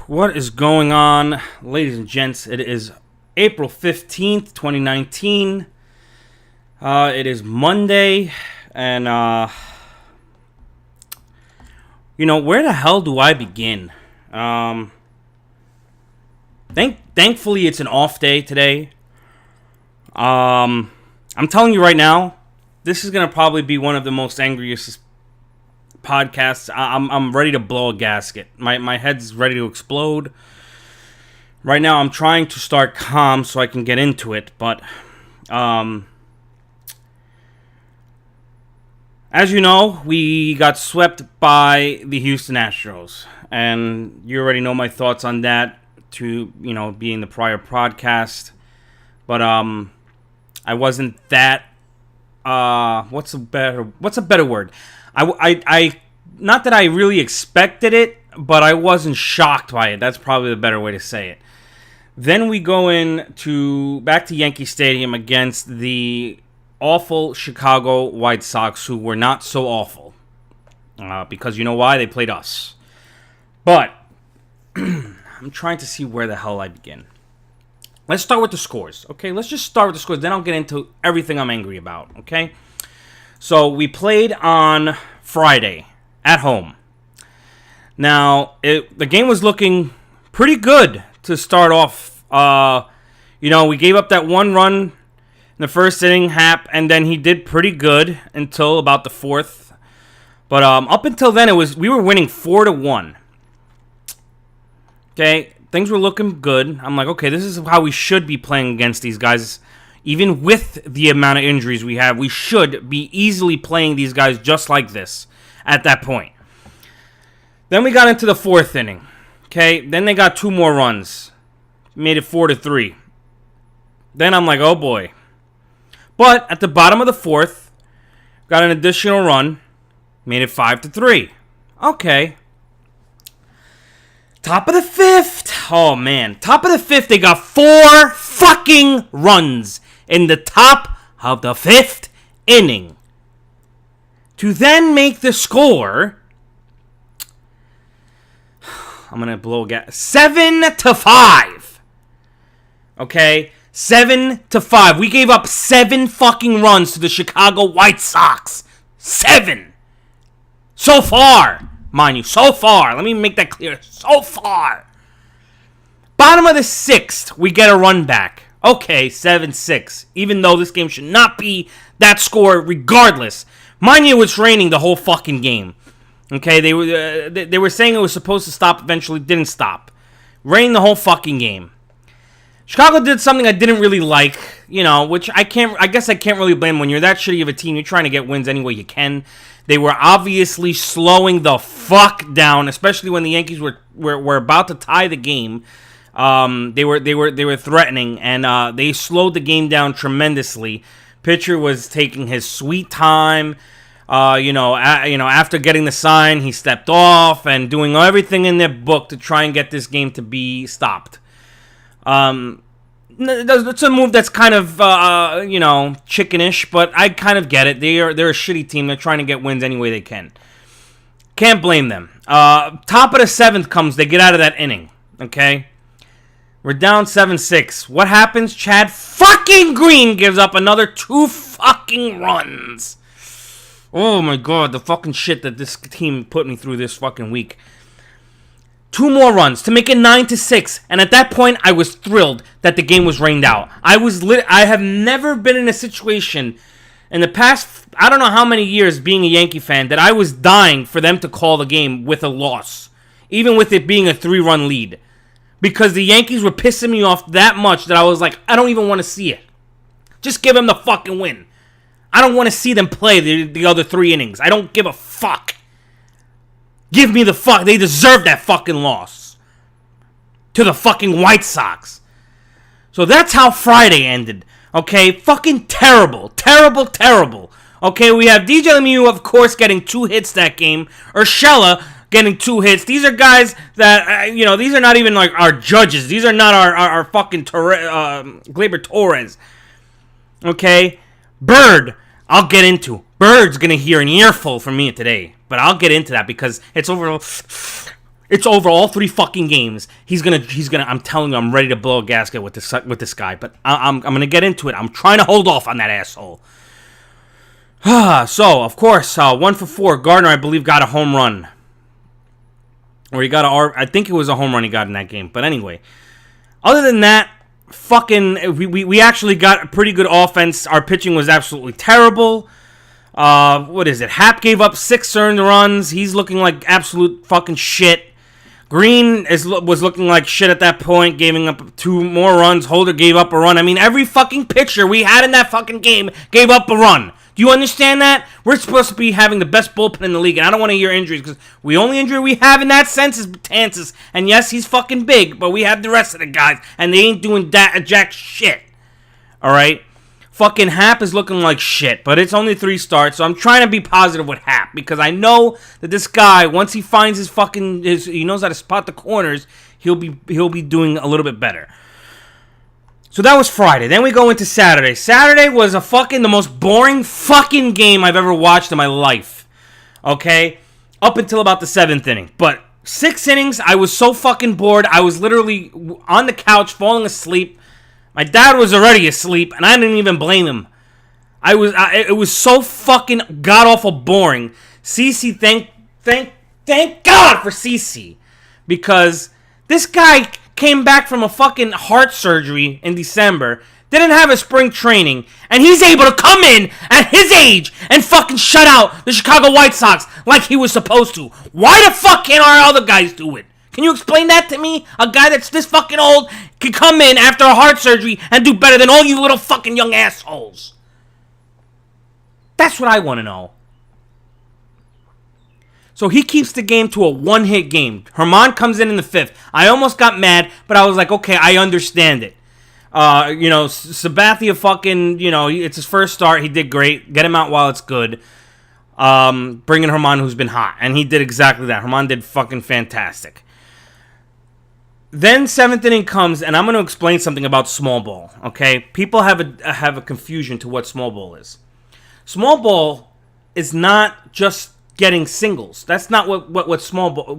What is going on, ladies and gents? It is April 15th, 2019. It is Monday, and, where the hell do I begin? Thankfully, it's an off day today. I'm telling you right now, this is going to probably be one of the most angriest podcasts. I'm ready to blow a gasket. My head's ready to explode. Right now, I'm trying to start calm so I can get into it, but as you know, we got swept by the Houston Astros, and you already know my thoughts on that to, being the prior podcast, but I wasn't that, what's a better word? I not that I really expected it, but I wasn't shocked by it. That's probably the better way to say it. Then we go back to Yankee Stadium against the awful Chicago White Sox, who were not so awful. Because you know why? They played us. But I'm trying to see where the hell I begin. Let's start with the scores, okay? Let's just start with the scores. Then I'll get into everything I'm angry about, okay? So we played on Friday at home. Now, the game was looking pretty good to start off. We gave up that one run in the first inning, Hap, and then he did pretty good until about the fourth. But up until then, we were winning 4-1. Okay, things were looking good. I'm like, okay, this is how we should be playing against these guys. Even with the amount of injuries we have, we should be easily playing these guys just like this at that point. Then we got into the fourth inning. Okay, then they got two more runs. Made it 4-3. Then I'm like, oh boy. But at the bottom of the fourth, got an additional run. Made it 5-3. Okay. Top of the fifth. Oh man. Top of the fifth, they got 4 fucking runs in the top of the fifth inning. To then make the score, I'm going to blow a gas, 7-5. Okay? 7-5. We gave up 7 fucking runs to the Chicago White Sox. 7. So far. Mind you, so far. Let me make that clear. So far. Bottom of the sixth, we get a run back. Okay, 7-6. Even though this game should not be that score regardless. Mind you, it's raining the whole fucking game. Okay, they were saying it was supposed to stop eventually. Didn't stop. Rained the whole fucking game. Chicago did something I didn't really like, which I guess I can't really blame when you're that shitty of a team. You're trying to get wins any way you can. They were obviously slowing the fuck down, especially when the Yankees were about to tie the game. They were threatening, and they slowed the game down tremendously. Pitcher was taking his sweet time. After getting the sign, he stepped off and doing everything in their book to try and get this game to be stopped. It's a move that's kind of chickenish, but I kind of get it. They're a shitty team. They're trying to get wins any way they can. Can't blame them. Top of the seventh comes. They get out of that inning. Okay. We're down 7-6. What happens? Chad fucking Green gives up another 2 fucking runs. Oh my god, the fucking shit that this team put me through this fucking week. 2 more runs to make it 9-6. And at that point, I was thrilled that the game was rained out. I have never been in a situation in the past, I don't know how many years being a Yankee fan, that I was dying for them to call the game with a loss. Even with it being a 3-run lead. Because the Yankees were pissing me off that much that I was like, I don't even want to see it. Just give them the fucking win. I don't want to see them play the other 3 innings. I don't give a fuck. Give me the fuck. They deserve that fucking loss. To the fucking White Sox. So that's how Friday ended. Okay? Fucking terrible. Terrible, terrible. Okay, we have DJ LeMahieu, of course, getting 2 hits that game. Urshela getting 2 hits. These are guys that, these are not even like our judges. These are not our fucking Gleyber Torres. Okay? Bird, I'll get into. Bird's going to hear an earful from me today. But I'll get into that because it's over. It's over all 3 fucking games. He's gonna. I'm telling you, I'm ready to blow a gasket with this guy. But I'm gonna get into it. I'm trying to hold off on that asshole. So of course, 1 for 4. Gardner, I believe, got a home run, or he got I think it was a home run he got in that game. But anyway, other than that, fucking, we actually got a pretty good offense. Our pitching was absolutely terrible. What is it? Happ gave up 6 earned runs. He's looking like absolute fucking shit. Green was looking like shit at that point, giving up 2 more runs. Holder gave up a run. I mean, every fucking pitcher we had in that fucking game gave up a run. Do you understand that? We're supposed to be having the best bullpen in the league, and I don't want to hear injuries, because the only injury we have in that sense is Betances. And yes, he's fucking big, but we have the rest of the guys, and they ain't doing jack shit. Alright? Fucking Happ is looking like shit, but it's only 3 starts, so I'm trying to be positive with Happ, because I know that this guy, once he finds he knows how to spot the corners, he'll be doing a little bit better. So that was Friday. Then we go into Saturday. Saturday was the most boring fucking game I've ever watched in my life. Okay? Up until about the 7th inning. But 6 innings, I was so fucking bored. I was literally on the couch falling asleep. My dad was already asleep, and I didn't even blame him. It was so fucking god-awful boring. CeCe, thank God for CeCe. Because this guy came back from a fucking heart surgery in December, didn't have a spring training, and he's able to come in at his age and fucking shut out the Chicago White Sox like he was supposed to. Why the fuck can't our other guys do it? Can you explain that to me? A guy that's this fucking old can come in after a heart surgery and do better than all you little fucking young assholes. That's what I want to know. So he keeps the game to a 1-hit game. Herman comes in the 5th. I almost got mad, but I was like, okay, I understand it. Sabathia fucking, it's his first start. He did great. Get him out while it's good. Bring in Herman, who's been hot. And he did exactly that. Herman did fucking fantastic. Then 7th inning comes, and I'm going to explain something about small ball, okay? People have a confusion to what small ball is. Small ball is not just getting singles. That's not what small ball...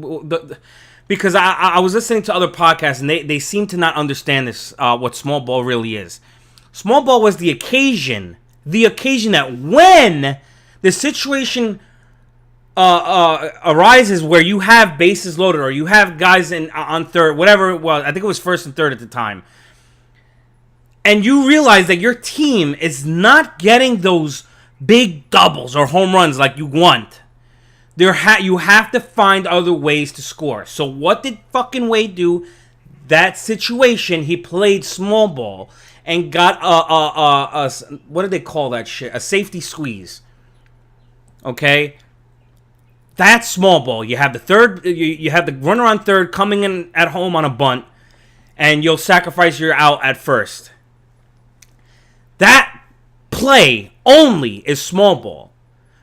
because I was listening to other podcasts, and they seem to not understand this, what small ball really is. Small ball was the occasion that when the situation arises where you have bases loaded, or you have guys on third, whatever it was, I think it was first and third at the time, and you realize that your team is not getting those big doubles or home runs like you want. You have to find other ways to score. So what did fucking Wade do? That situation, he played small ball and got a what do they call that shit? A safety squeeze. Okay? That's small ball. You have the third, you have the runner on third coming in at home on a bunt, and you'll sacrifice your out at first. That play only is small ball.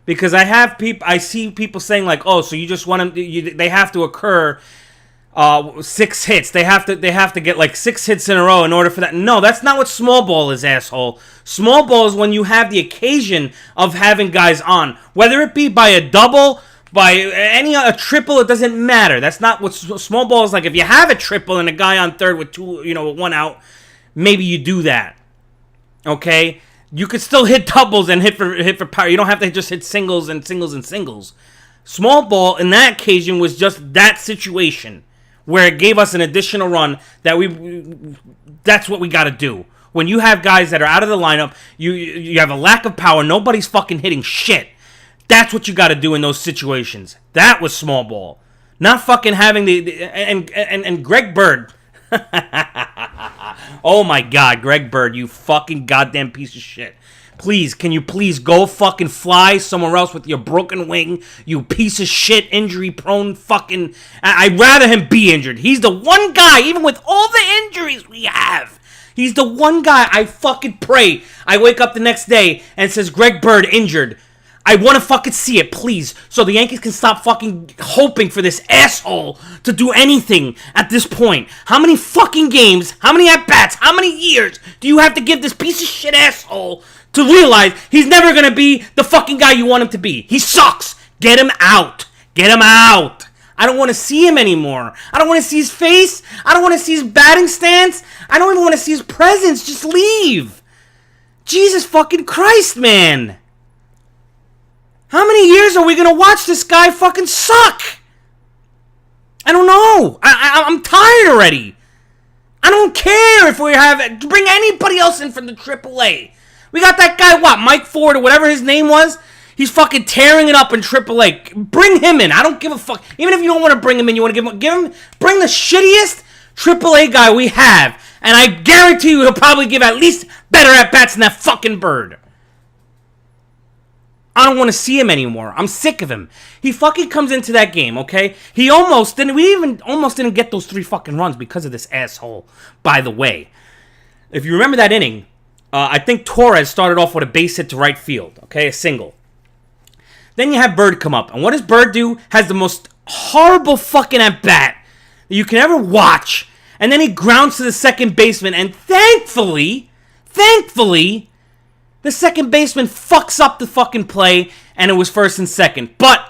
Because I see people saying like, oh, so you just want them, they have to occur 6 hits. They have to get like 6 hits in a row in order for that. No, that's not what small ball is, asshole. Small ball is when you have the occasion of having guys on, whether it be by a double, by a triple, it doesn't matter. That's not what small ball is like. If you have a triple and a guy on third with 1 out, maybe you do that. Okay. You could still hit doubles and hit for power. You don't have to just hit singles and singles and singles. Small ball in that occasion was just that situation where it gave us an additional run that's what we got to do. When you have guys that are out of the lineup, you have a lack of power, nobody's fucking hitting shit. That's what you got to do in those situations. That was small ball. Not fucking having and Greg Bird. Oh my God, Greg Bird, you fucking goddamn piece of shit. Please, can you please go fucking fly somewhere else with your broken wing, you piece of shit, injury-prone fucking... I'd rather him be injured. He's the one guy, even with all the injuries we have, he's the one guy I fucking pray I wake up the next day and it says Greg Bird injured. I want to fucking see it, please, so the Yankees can stop fucking hoping for this asshole to do anything at this point. How many fucking games, how many at-bats, how many years do you have to give this piece of shit asshole to realize he's never going to be the fucking guy you want him to be? He sucks. Get him out. Get him out. I don't want to see him anymore. I don't want to see his face. I don't want to see his batting stance. I don't even want to see his presence. Just leave. Jesus fucking Christ, man. How many years are we going to watch this guy fucking suck? I don't know. I'm tired already. I don't care if we bring anybody else in from the AAA. We got that guy, Mike Ford or whatever his name was? He's fucking tearing it up in AAA. Bring him in. I don't give a fuck. Even if you don't want to bring him in, you want to bring the shittiest AAA guy we have. And I guarantee you he'll probably give at least better at-bats than that fucking Bird. I don't want to see him anymore. I'm sick of him. He fucking comes into that game, okay? We almost didn't get those 3 fucking runs because of this asshole, by the way. If you remember that inning, I think Torres started off with a base hit to right field, okay? A single. Then you have Bird come up. And what does Bird do? Has the most horrible fucking at-bat that you can ever watch. And then he grounds to the second baseman. And thankfully, the second baseman fucks up the fucking play. And it was first and second. But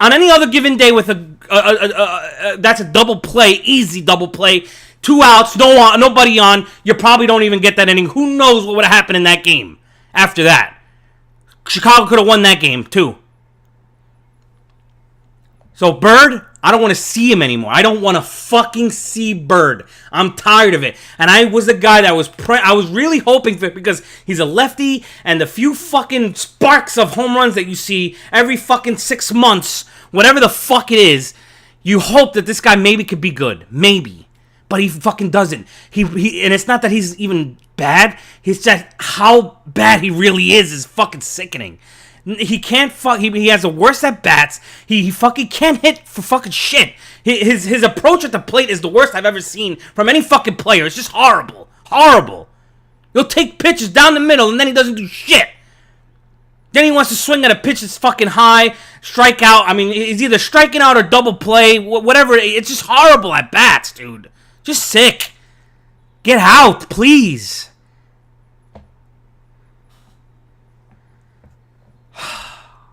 on any other given day with that's a double play, easy double play. 2 outs, nobody on. You probably don't even get that inning. Who knows what would have happened in that game after that. Chicago could have won that game, too. So, Bird, I don't want to see him anymore. I don't want to fucking see Bird. I'm tired of it. And I was the guy that I was really hoping for it because he's a lefty, and the few fucking sparks of home runs that you see every fucking 6 months, whatever the fuck it is, you hope that this guy maybe could be good. Maybe. But he fucking doesn't. And it's not that he's even bad. It's just how bad he really is fucking sickening. He can't fuck. He has the worst at bats. He fucking can't hit for fucking shit. His approach at the plate is the worst I've ever seen from any fucking player. It's just horrible. Horrible. He'll take pitches down the middle and then he doesn't do shit. Then he wants to swing at a pitch that's fucking high, strike out. I mean, he's either striking out or double play, whatever. It's just horrible at bats, dude. Just sick. Get out, please.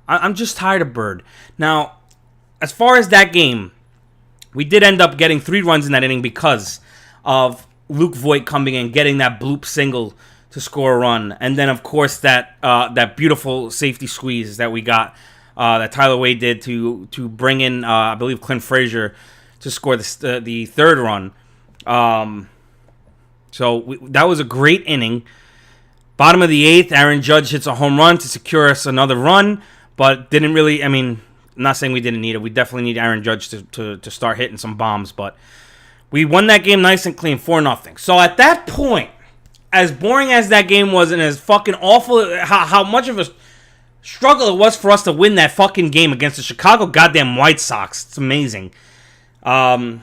I'm just tired of Bird. Now, as far as that game, we did end up getting 3 runs in that inning because of Luke Voit coming in, getting that bloop single to score a run. And then, of course, that beautiful safety squeeze that we got, that Tyler Wade did to bring in, I believe, Clint Frazier to score the 3rd run. That was a great inning. Bottom of the 8th, Aaron Judge hits a home run to secure us another run, but didn't really, I mean, I'm not saying we didn't need it. We definitely need Aaron Judge to start hitting some bombs, but we won that game nice and clean, 4-0. So at that point, as boring as that game was and as fucking awful, how much of a struggle it was for us to win that fucking game against the Chicago goddamn White Sox. It's amazing. I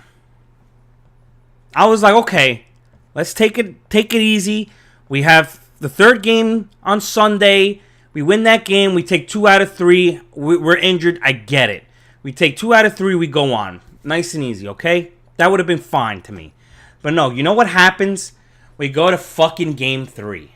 was like, okay, let's take it easy. We have the 3rd game on Sunday. We win that game. We take 2 out of 3. We're injured. I get it. We take 2 out of 3. We go on. Nice and easy, okay? That would have been fine to me. But no, you know what happens? We go to fucking game 3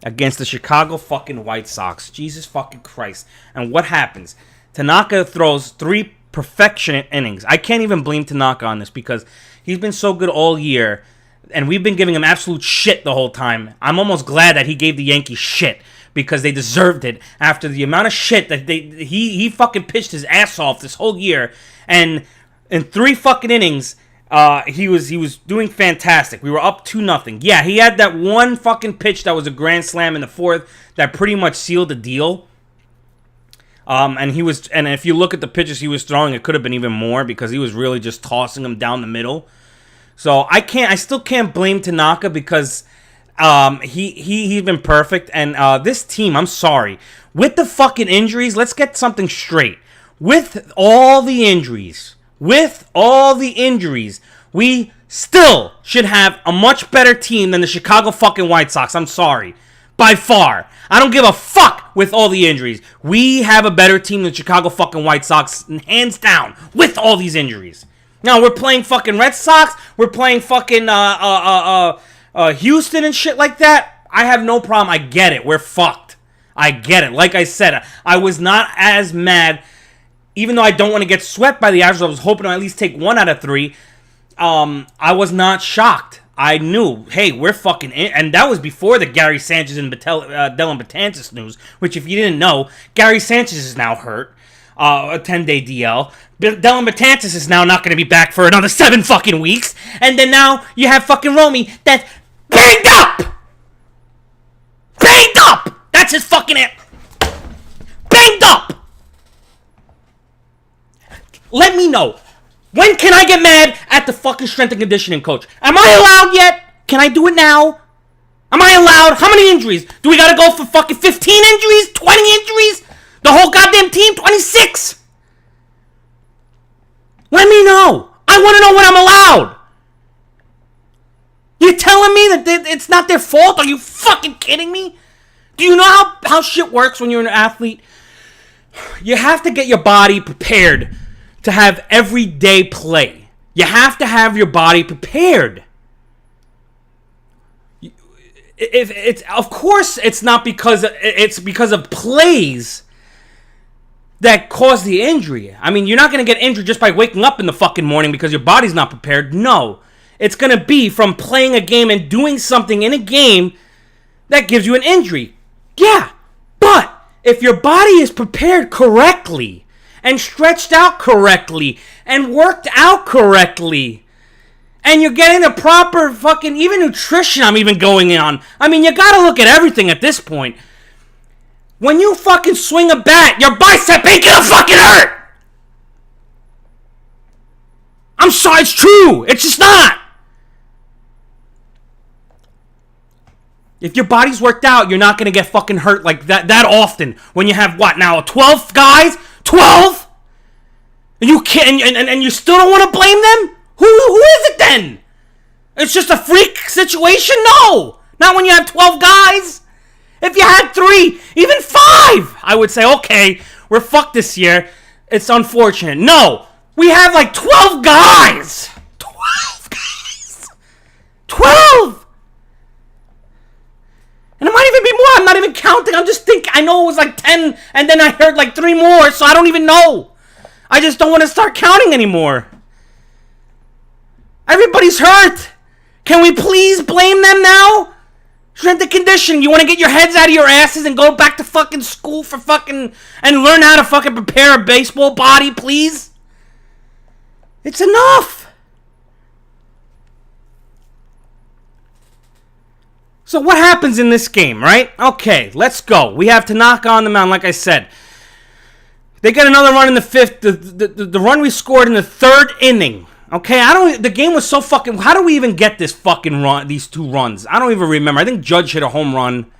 against the Chicago fucking White Sox. Jesus fucking Christ. And what happens? Tanaka throws 3 perfection innings. I can't even blame Tanaka on this because he's been so good all year, and we've been giving him absolute shit the whole time. I'm almost glad that he gave the Yankees shit because they deserved it after the amount of shit that he fucking pitched his ass off this whole year. And in 3 fucking innings, he was doing fantastic. We were up 2-0. Yeah, he had that one fucking pitch that was a grand slam in the 4th that pretty much sealed the deal. And if you look at the pitches he was throwing, it could have been even more because he was really just tossing them down the middle. So I still can't blame Tanaka because he's been perfect. And this team, I'm sorry, with the fucking injuries, let's get something straight. With all the injuries, we still should have a much better team than the Chicago fucking White Sox. I'm sorry. By far. I don't give a fuck with all the injuries. We have a better team than the Chicago fucking White Sox, hands down, with all these injuries. Now, we're playing fucking Red Sox. We're playing fucking Houston and shit like that. I have no problem. I get it. We're fucked. I get it. Like I said, I was not as mad even though I don't want to get swept by the Astros, I was hoping to at least take 1 out of 3. I was not shocked. I knew, hey, we're fucking in. And that was before the Gary Sanchez and Dellin Betances news, which if you didn't know, Gary Sanchez is now hurt. A 10-day DL. Dellin Betances is now not going to be back for another 7 fucking weeks. And then now you have fucking Romy that's banged up! Banged up! That's his fucking it. Banged up! Let me know. When can I get mad at the fucking strength and conditioning coach? Am I allowed yet? Can I do it now? Am I allowed? How many injuries? Do we gotta go for fucking 15 injuries? 20 injuries? The whole goddamn team? 26? Let me know. I want to know when I'm allowed. You're telling me that it's not their fault? Are you fucking kidding me? Do you know how shit works when you're an athlete? You have to get your body prepared to have everyday play. You have to have your body prepared. If it's, of course, it's not because of plays that cause the injury. I mean, you're not going to get injured just by waking up in the fucking morning because your body's not prepared. No. It's going to be from playing a game and doing something in a game that gives you an injury. Yeah. But if your body is prepared correctly and stretched out correctly and worked out correctly and you're getting the proper fucking, even nutrition I'm even going on. I mean, you got to look at everything at this point. When you fucking swing a bat, your bicep ain't gonna fucking hurt! I'm sorry, it's true. It's just not. If your body's worked out, you're not gonna get fucking hurt like that often. When you have what now? 12 guys? 12? And you can't, and you still don't want to blame them? Who is it then? It's just a freak situation? No, not when you have 12 guys. If you had 3, even 5, I would say, okay, we're fucked this year. It's unfortunate. No, we have like 12 guys. 12 guys. 12. And it might even be more. I'm not even counting. I'm just thinking. I know it was like 10, and then I heard like 3 more, so I don't even know. I just don't want to start counting anymore. Everybody's hurt. Can we please blame them now? Strength and conditioning. You want to get your heads out of your asses and go back to fucking school for fucking and learn how to fucking prepare a baseball body, please? It's enough. So what happens in this game, right? Okay, let's go. We have Tanaka on the mound, like I said. They get another run in the 5th. The run we scored in the 3rd inning. Okay, the game was so fucking, how do we even get this fucking run, these 2 runs? I don't even remember. I think Judge hit a home run.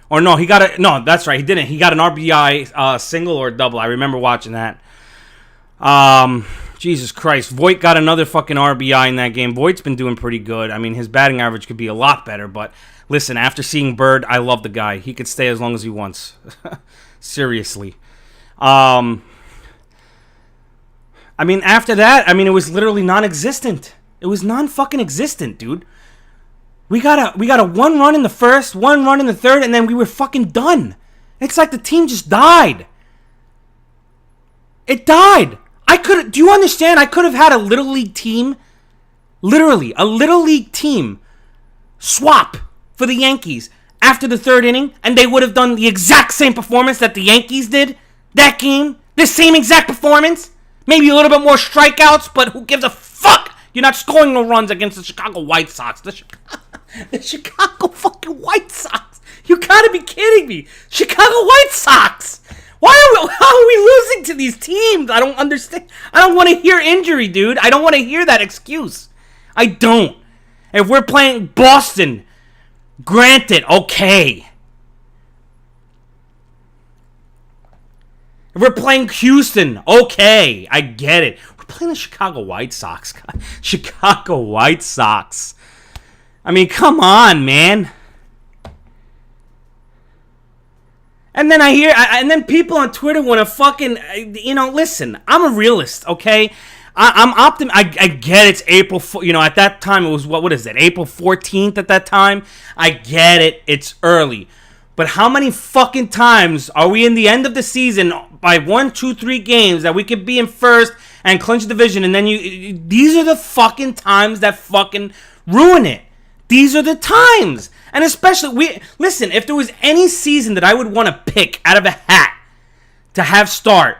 Or no, no, that's right, he didn't. He got an RBI single or double. I remember watching that. Jesus Christ. Voit got another fucking RBI in that game. Voit's been doing pretty good. I mean, his batting average could be a lot better, but listen, after seeing Bird, I love the guy. He could stay as long as he wants. Seriously. I mean, after that, I mean, it was literally non-existent. It was non-fucking existent, dude. We got a 1 run in the 1st, 1 run in the 3rd, and then we were fucking done. It's like the team just died. It died. Do you understand? I could have had a Little League team, literally, a Little League team swap for the Yankees after the 3rd inning, and they would have done the exact same performance that the Yankees did that game. The same exact performance. Maybe a little bit more strikeouts, but who gives a fuck? You're not scoring no runs against the Chicago White Sox. The Chicago fucking White Sox. You gotta be kidding me. Chicago White Sox. How are we losing to these teams? I don't understand. I don't want to hear injury, dude. I don't want to hear that excuse. I don't. If we're playing Boston, granted, okay. If we're playing Houston, okay, I get it. We're playing the Chicago White Sox. Chicago White Sox. I mean, come on, man. And then and then people on Twitter want to fucking, listen, I'm a realist, okay? I'm optimistic. I get it's April, at that time it was, what is it, April 14th at that time? I get it, it's early. But how many fucking times are we in the end of the season by 1, 2, 3 games that we could be in first and clinch the division, and then these are the fucking times that fucking ruin it. These are the times. And especially, listen, if there was any season that I would want to pick out of a hat to have start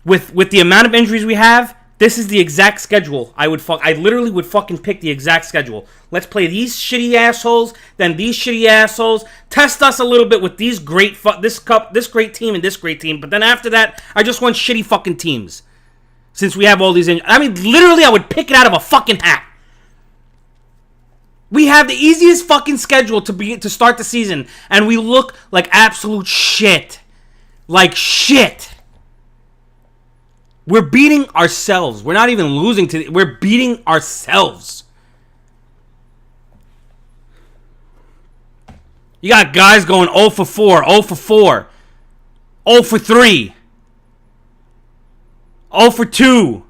with the amount of injuries we have, this is the exact schedule I literally would fucking pick the exact schedule. Let's play these shitty assholes, then these shitty assholes. Test us a little bit with these this great team and this great team. But then after that, I just want shitty fucking teams. Since we have all these injuries. I mean, literally, I would pick it out of a fucking hat. We have the easiest fucking schedule to start the season, and we look like absolute shit. Like shit. We're beating ourselves. We're not even losing we're beating ourselves. You got guys going 0 for 4, 0 for 4, 0 for 3, 0 for 2.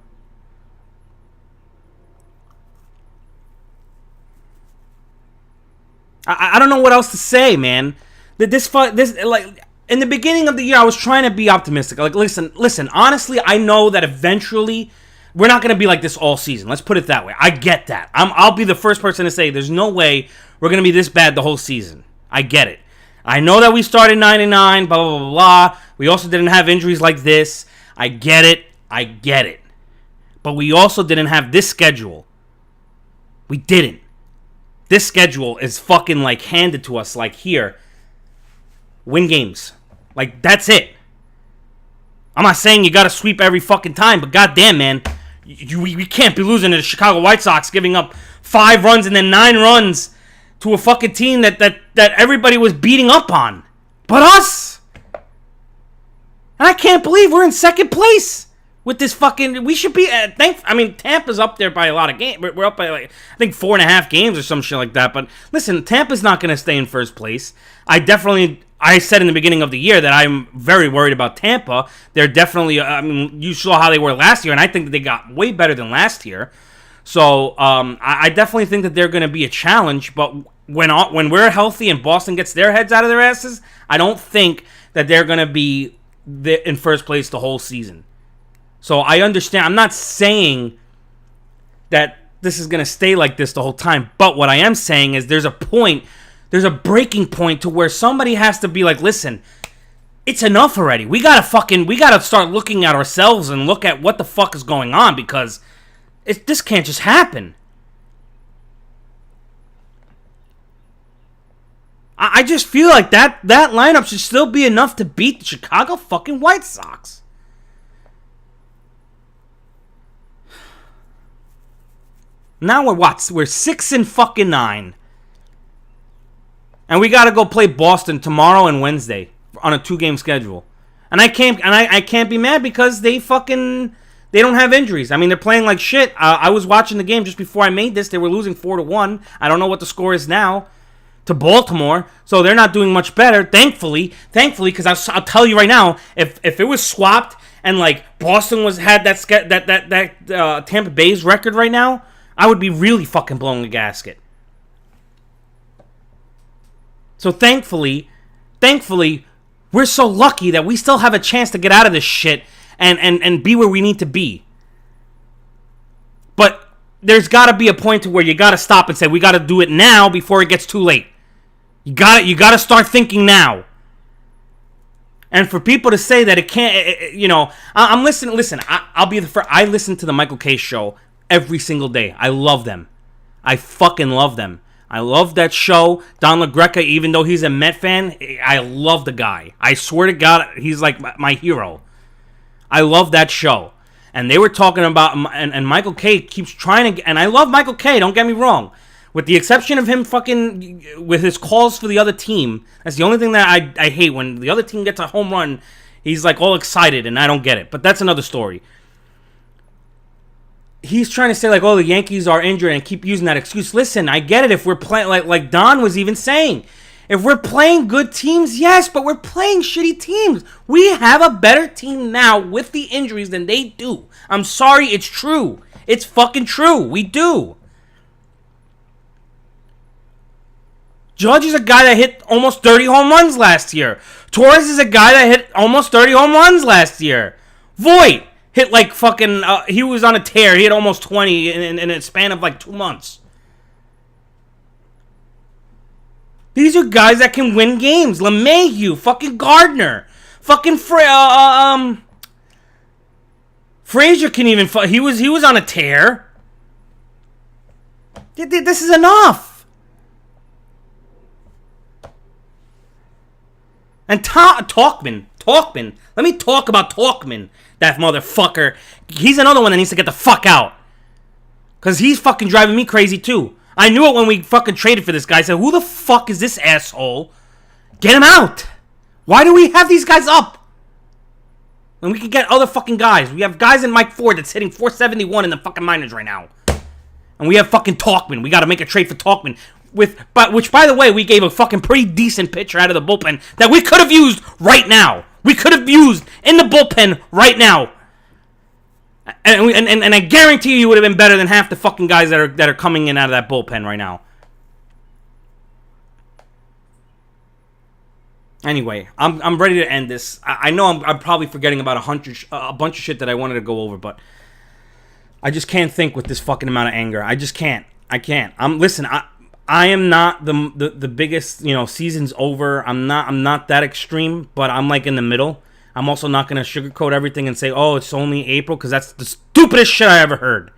I don't know what else to say, man. This like in the beginning of the year, I was trying to be optimistic. Like, listen. Honestly, I know that eventually we're not going to be like this all season. Let's put it that way. I get that. I'll be the first person to say there's no way we're going to be this bad the whole season. I get it. I know that we started 99, blah, blah, blah, blah. We also didn't have injuries like this. I get it. But we also didn't have this schedule. We didn't. This schedule is fucking like handed to us like here. Win games. Like that's it. I'm not saying you got to sweep every fucking time, but goddamn, man, we can't be losing to the Chicago White Sox, giving up 5 runs and then 9 runs to a fucking team that everybody was beating up on. But us. And I can't believe we're in second place with this fucking. We should be. Tampa's up there by a lot of games. We're up by I think 4.5 games or some shit like that. But listen, Tampa's not going to stay in first place. I said in the beginning of the year that I'm very worried about Tampa. They're definitely. You saw how they were last year, and I think that they got way better than last year. So I definitely think that they're going to be a challenge. But when we're healthy and Boston gets their heads out of their asses, I don't think that they're going to be in first place the whole season. So I understand. I'm not saying that this is going to stay like this the whole time. But what I am saying is there's a breaking point to where somebody has to be like, listen, it's enough already. We got to start looking at ourselves and look at what the fuck is going on, because this can't just happen. I just feel like that lineup should still be enough to beat the Chicago fucking White Sox. Now we're 6 and fucking 9. And we got to go play Boston tomorrow and Wednesday on a 2-game schedule. And I can't be mad because they don't have injuries. I mean, they're playing like shit. I was watching the game just before I made this. They were losing 4-1. I don't know what the score is now to Baltimore. So they're not doing much better. Thankfully, because I'll tell you right now, if it was swapped and like Boston had that Tampa Bay's record right now, I would be really fucking blowing a gasket. So thankfully, we're so lucky that we still have a chance to get out of this shit and be where we need to be. But there's got to be a point to where you got to stop and say, we got to do it now before it gets too late. You got to start thinking now. And for people to say that it can't, I'm listening. Listen, I'll be the first. I listen to the Michael K. show every single day. I love them. I fucking love them. I love that show. Don LaGreca, even though he's a Met fan, I love the guy. I swear to God, he's like my hero. I love that show. And they were talking about, and Michael K keeps trying to, and I love Michael K, don't get me wrong. With the exception of him fucking, with his calls for the other team, that's the only thing that I hate. When the other team gets a home run, he's like all excited, and I don't get it. But that's another story. He's trying to say like, oh, the Yankees are injured and keep using that excuse. Listen, I get it if we're playing, like Don was even saying. If we're playing good teams, yes, but we're playing shitty teams. We have a better team now with the injuries than they do. I'm sorry, it's true. It's fucking true. We do. Judge is a guy that hit almost 30 home runs last year. Torres is a guy that hit almost 30 home runs last year. Voit hit like fucking... he was on a tear. He hit almost 20 in a span of like 2 months. These are guys that can win games. LeMahieu, fucking Gardner, fucking Frazier can even... He was on a tear. This is enough. And Talkman. Let me talk about Talkman. That motherfucker. He's another one that needs to get the fuck out. Because he's fucking driving me crazy too. I knew it when we fucking traded for this guy. I said, who the fuck is this asshole? Get him out. Why do we have these guys up? When we can get other fucking guys. We have guys in Mike Ford that's hitting 471 in the fucking minors right now. And we have fucking Talkman. We got to make a trade for Talkman. Which, by the way, we gave a fucking pretty decent pitcher out of the bullpen that we could have used right now. We could have used in the bullpen right now. And I guarantee you would have been better than half the fucking guys that are coming in out of that bullpen right now. Anyway, I'm ready to end this. I know I'm probably forgetting about a bunch of shit that I wanted to go over, but I just can't think with this fucking amount of anger. I just can't. I can't. I am not the biggest, season's over. I'm not that extreme, but I'm like in the middle. I'm also not going to sugarcoat everything and say, oh, it's only April, because that's the stupidest shit I ever heard.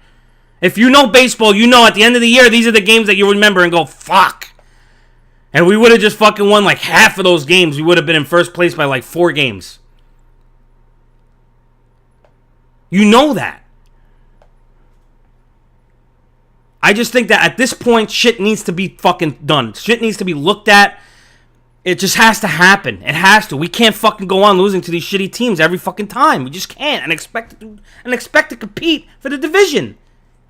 If you know baseball, you know at the end of the year, these are the games that you remember and go, fuck. And we would have just fucking won like half of those games. We would have been in first place by like 4 games. You know that. I just think that at this point, shit needs to be fucking done. Shit needs to be looked at. It just has to happen. It has to. We can't fucking go on losing to these shitty teams every fucking time. We just can't and expect to compete for the division.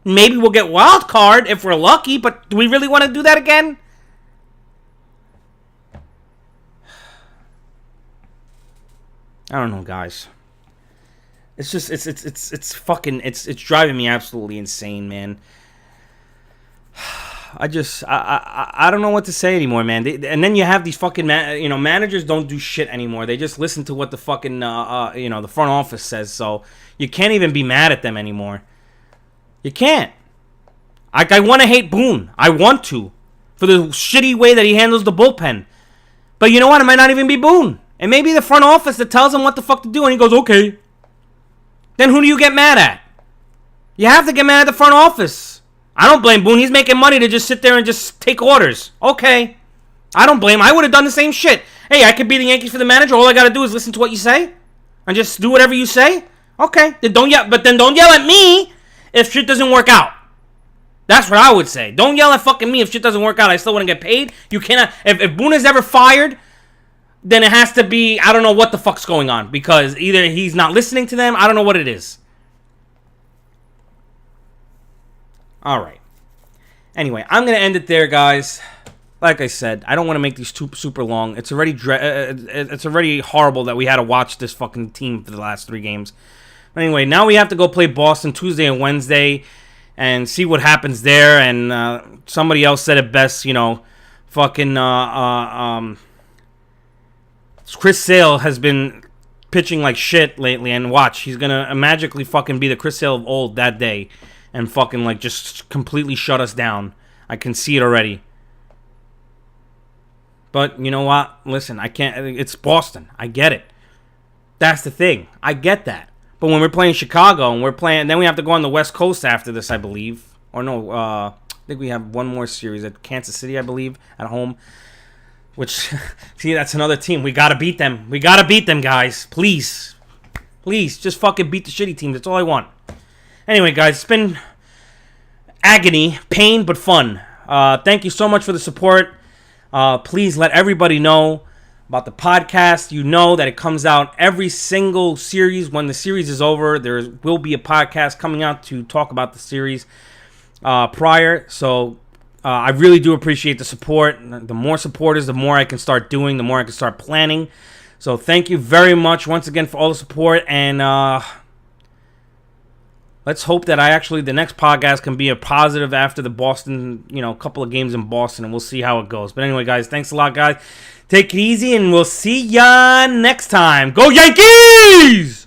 Maybe we'll get wild card if we're lucky, but do we really want to do that again? I don't know, guys. It's just it's fucking it's driving me absolutely insane, man. I don't know what to say anymore, man. And then you have these fucking managers don't do shit anymore. They just listen to what the fucking the front office says. So you can't even be mad at them anymore. You can't. I want to hate Boone. I want to for the shitty way that he handles the bullpen. But you know what? It might not even be Boone. It may be the front office that tells him what the fuck to do, and he goes, okay. Then who do you get mad at? You have to get mad at the front office. I don't blame Boone. He's making money to just sit there and just take orders. Okay. I don't blame him. I would have done the same shit. Hey, I could be the Yankees for the manager. All I got to do is listen to what you say and just do whatever you say. Okay. Then don't yell at me if shit doesn't work out. That's what I would say. Don't yell at fucking me if shit doesn't work out. I still wouldn't get paid. You cannot. If Boone is ever fired, then it has to be, I don't know what the fuck's going on. Because either he's not listening to them, I don't know what it is. Alright. Anyway, I'm going to end it there, guys. Like I said, I don't want to make these too super long. It's already horrible that we had to watch this fucking team for the last 3 games. But anyway, now we have to go play Boston Tuesday and Wednesday and see what happens there. And somebody else said it best, fucking Chris Sale has been pitching like shit lately, and watch, he's gonna magically fucking be the Chris Sale of old that day and fucking like just completely shut us down. I can see it already. But you know what? Listen, I can't. It's Boston. I get it. That's the thing. I get that. But when we're playing Chicago and then we have to go on the West Coast after this, I believe. Or no, I think we have one more series at Kansas City, I believe, at home. Which, see, that's another team. We gotta beat them. We gotta beat them, guys. Please. Please, just fucking beat the shitty teams. That's all I want. Anyway, guys, it's been agony, pain, but fun. Thank you so much for the support. Please let everybody know about the podcast. You know that it comes out every single series. When the series is over, there will be a podcast coming out to talk about the series prior. So I really do appreciate the support. The more supporters, the more I can start doing, the more I can start planning. So thank you very much once again for all the support. And let's hope that the next podcast can be a positive after the Boston, couple of games in Boston, and we'll see how it goes. But anyway, guys, thanks a lot, guys. Take it easy, and we'll see ya next time. Go Yankees!